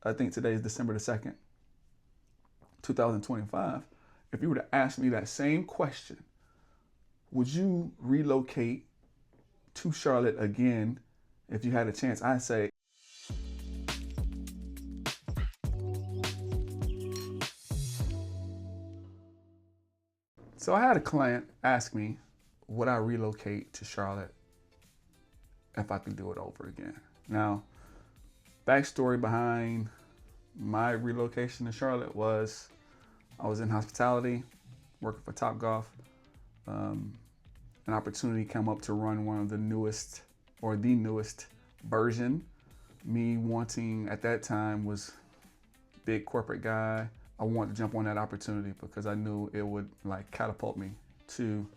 I think today is December the 2nd, 2025. If you were to ask me that same question, would you relocate to Charlotte again if you had a chance? I'd say, so I had a client ask me, would I relocate to Charlotte if I could do it over again? Now, backstory behind my relocation to Charlotte was I was in hospitality, working for Topgolf. An opportunity came up to run one of the newest version. Me wanting at that time was big corporate guy. I wanted to jump on that opportunity because I knew it would like catapult me to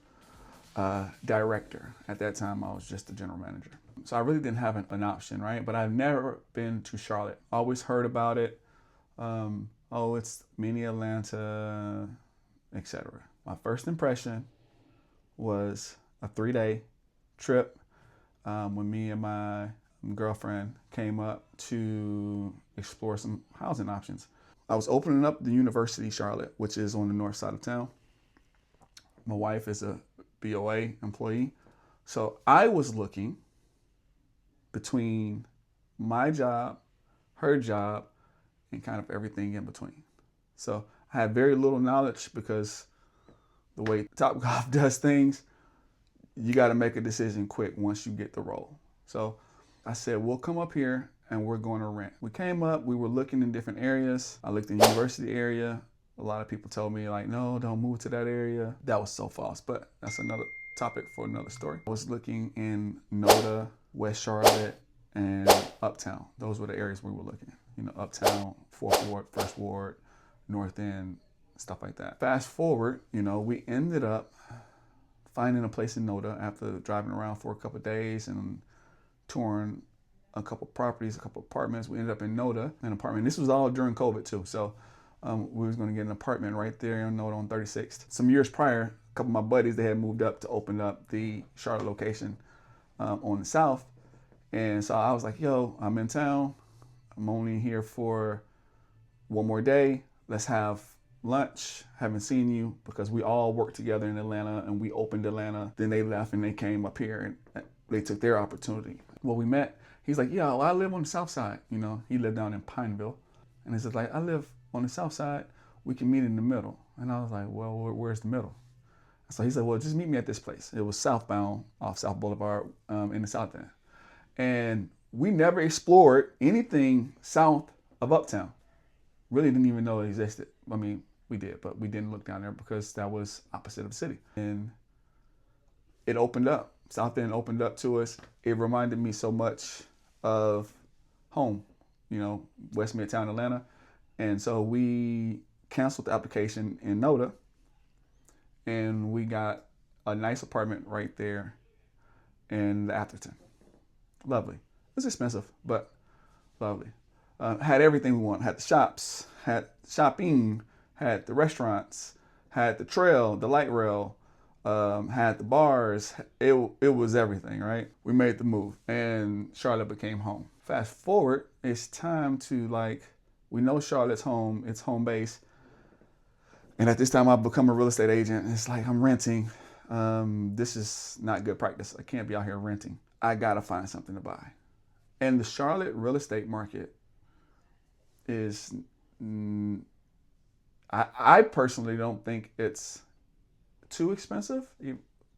director. At that time, I was just a general manager. So I really didn't have an option, right? But I've never been to Charlotte. Always heard about it. Oh, it's mini Atlanta, etc. My first impression was a 3-day trip when me and my girlfriend came up to explore some housing options. I was opening up the University Charlotte, which is on the north side of town. My wife is a BOA employee. So I was looking between my job, her job, and kind of everything in between. So I had very little knowledge because the way Topgolf does things, you got to make a decision quick once you get the role. So I said, we'll come up here and we're going to rent. We came up, we were looking in different areas. I looked in the university area. A lot of people told me like, no, don't move to that area. That was so false, but that's another topic for another story. I was looking in NODA, West Charlotte, and Uptown. Those were the areas we were looking. You know, Uptown, 4th Ward, 1st Ward, North End, stuff like that. Fast forward, you know, we ended up finding a place in NODA after driving around for a couple of days and touring a couple properties, a couple apartments. We ended up in NODA, an apartment. This was all during COVID too. So we was going to get an apartment right there in NODA on 36th. Some years prior, a couple of my buddies, they had moved up to open up the Charlotte location on the south. And so I was like, yo, I'm in town. I'm only here for one more day. Let's have lunch. Haven't seen you because we all worked together in Atlanta and we opened Atlanta. Then they left and they came up here and they took their opportunity. Well, we met. He's like, yeah, well, I live on the south side. You know, he lived down in Pineville. And he's like, I live on the south side. We can meet in the middle. And I was like, well, where's the middle? So he said, well, just meet me at this place. It was southbound off South Boulevard in the south end. And we never explored anything south of Uptown. Really didn't even know it existed. I mean, we did, but we didn't look down there because that was opposite of the city. And it opened up. South End opened up to us. It reminded me so much of home, you know, West Midtown Atlanta. And so we canceled the application in NODA and we got a nice apartment right there in the Atherton. Lovely. It was expensive, but lovely. Had everything we want. Had the shops, had shopping, had the restaurants, had the trail, the light rail, had the bars. It was everything, right? We made the move and Charlotte became home. Fast forward, it's time to like, we know Charlotte's home, it's home base. And at this time I've become a real estate agent. It's like I'm renting. This is not good practice. I can't be out here renting. I gotta find something to buy. And the Charlotte real estate market is, I personally don't think it's too expensive,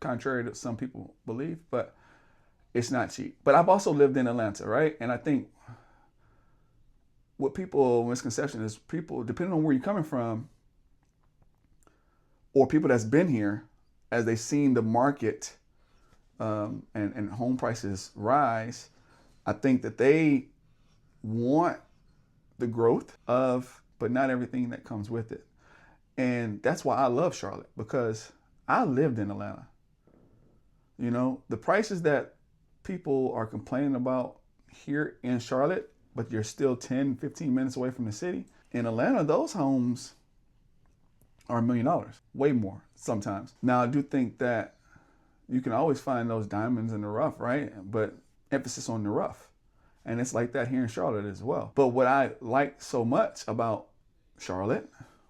contrary to some people believe, but it's not cheap. But I've also lived in Atlanta, right? And I think what people misconception is people, depending on where you're coming from, or people that's been here, as they've seen the market and home prices rise, I think that they want the growth of, but not everything that comes with it. And that's why I love Charlotte, because I lived in Atlanta. You know, the prices that people are complaining about here in Charlotte, but you're still 10, 15 minutes away from the city. In Atlanta, those homes are $1 million, way more sometimes. Now, I do think that you can always find those diamonds in the rough, right? But emphasis on the rough. And it's like that here in Charlotte as well. But what I liked so much about Charlotte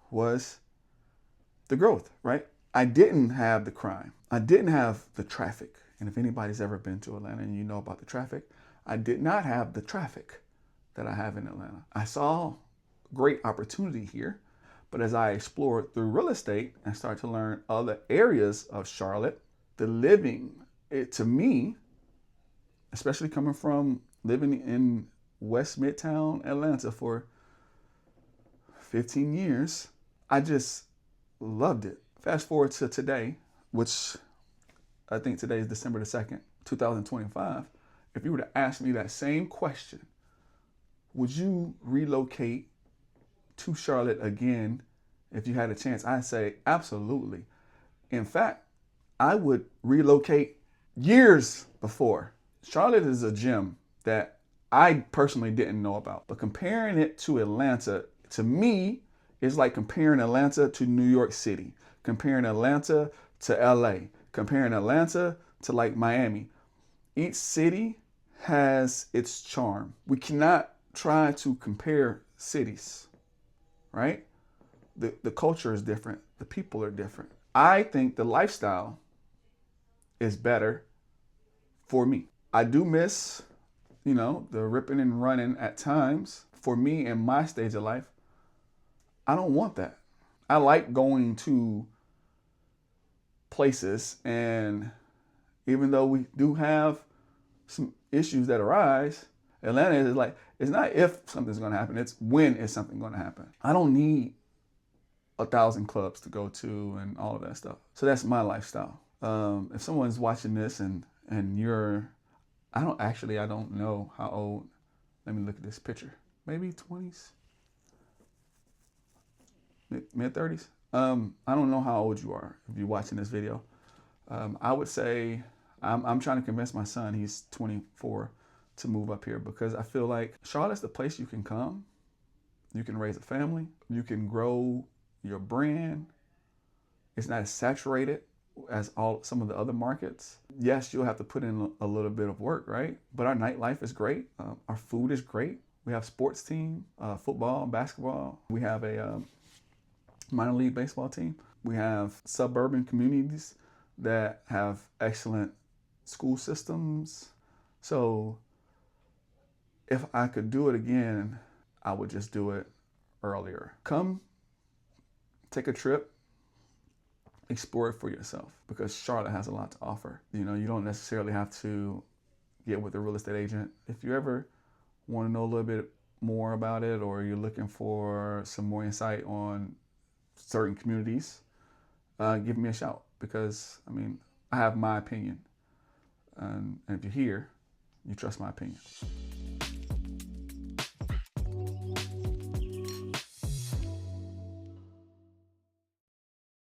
was the growth, right? I didn't have the crime. I didn't have the traffic. And if anybody's ever been to Atlanta and you know about the traffic, I did not have the traffic that I have in Atlanta. I saw great opportunity here, but as I explored through real estate and started to learn other areas of Charlotte, the living, it to me, especially coming from living in West Midtown Atlanta for 15 years, I just loved it. Fast forward to today, which I think today is December the 2nd, 2025. If you were to ask me that same question, would you relocate to Charlotte again if you had a chance? I'd say absolutely. In fact, I would relocate years before. Charlotte is a gem that I personally didn't know about, but comparing it to Atlanta, to me, is like comparing Atlanta to New York City, comparing Atlanta to LA, comparing Atlanta to like Miami. Each city has its charm. We cannot try to compare cities, right? The culture is different. The people are different. I think the lifestyle is better for me. I do miss, the ripping and running at times. For me in my stage of life, I don't want that. I like going to places, and even though we do have some issues that arise, Atlanta is like, it's not if something's going to happen, it's when is something going to happen. I don't need 1,000 clubs to go to and all of that stuff. So that's my lifestyle. If someone's watching this and you're, I don't know how old. Let me look at this picture. Maybe 20s, mid 30s. I don't know how old you are if you're watching this video. I would say I'm trying to convince my son, he's 24, to move up here because I feel like Charlotte's the place you can come. You can raise a family. You can grow your brand. It's not as saturated as some of the other markets. Yes, you'll have to put in a little bit of work, right? But our nightlife is great. Our food is great. We have sports team, football, basketball. We have a minor league baseball team. We have suburban communities that have excellent school systems. So if I could do it again, I would just do it earlier. Come, take a trip, explore it for yourself because Charlotte has a lot to offer. You don't necessarily have to get with a real estate agent. If you ever want to know a little bit more about it or you're looking for some more insight on certain communities, give me a shout because, I have my opinion. And if you're here, you trust my opinion.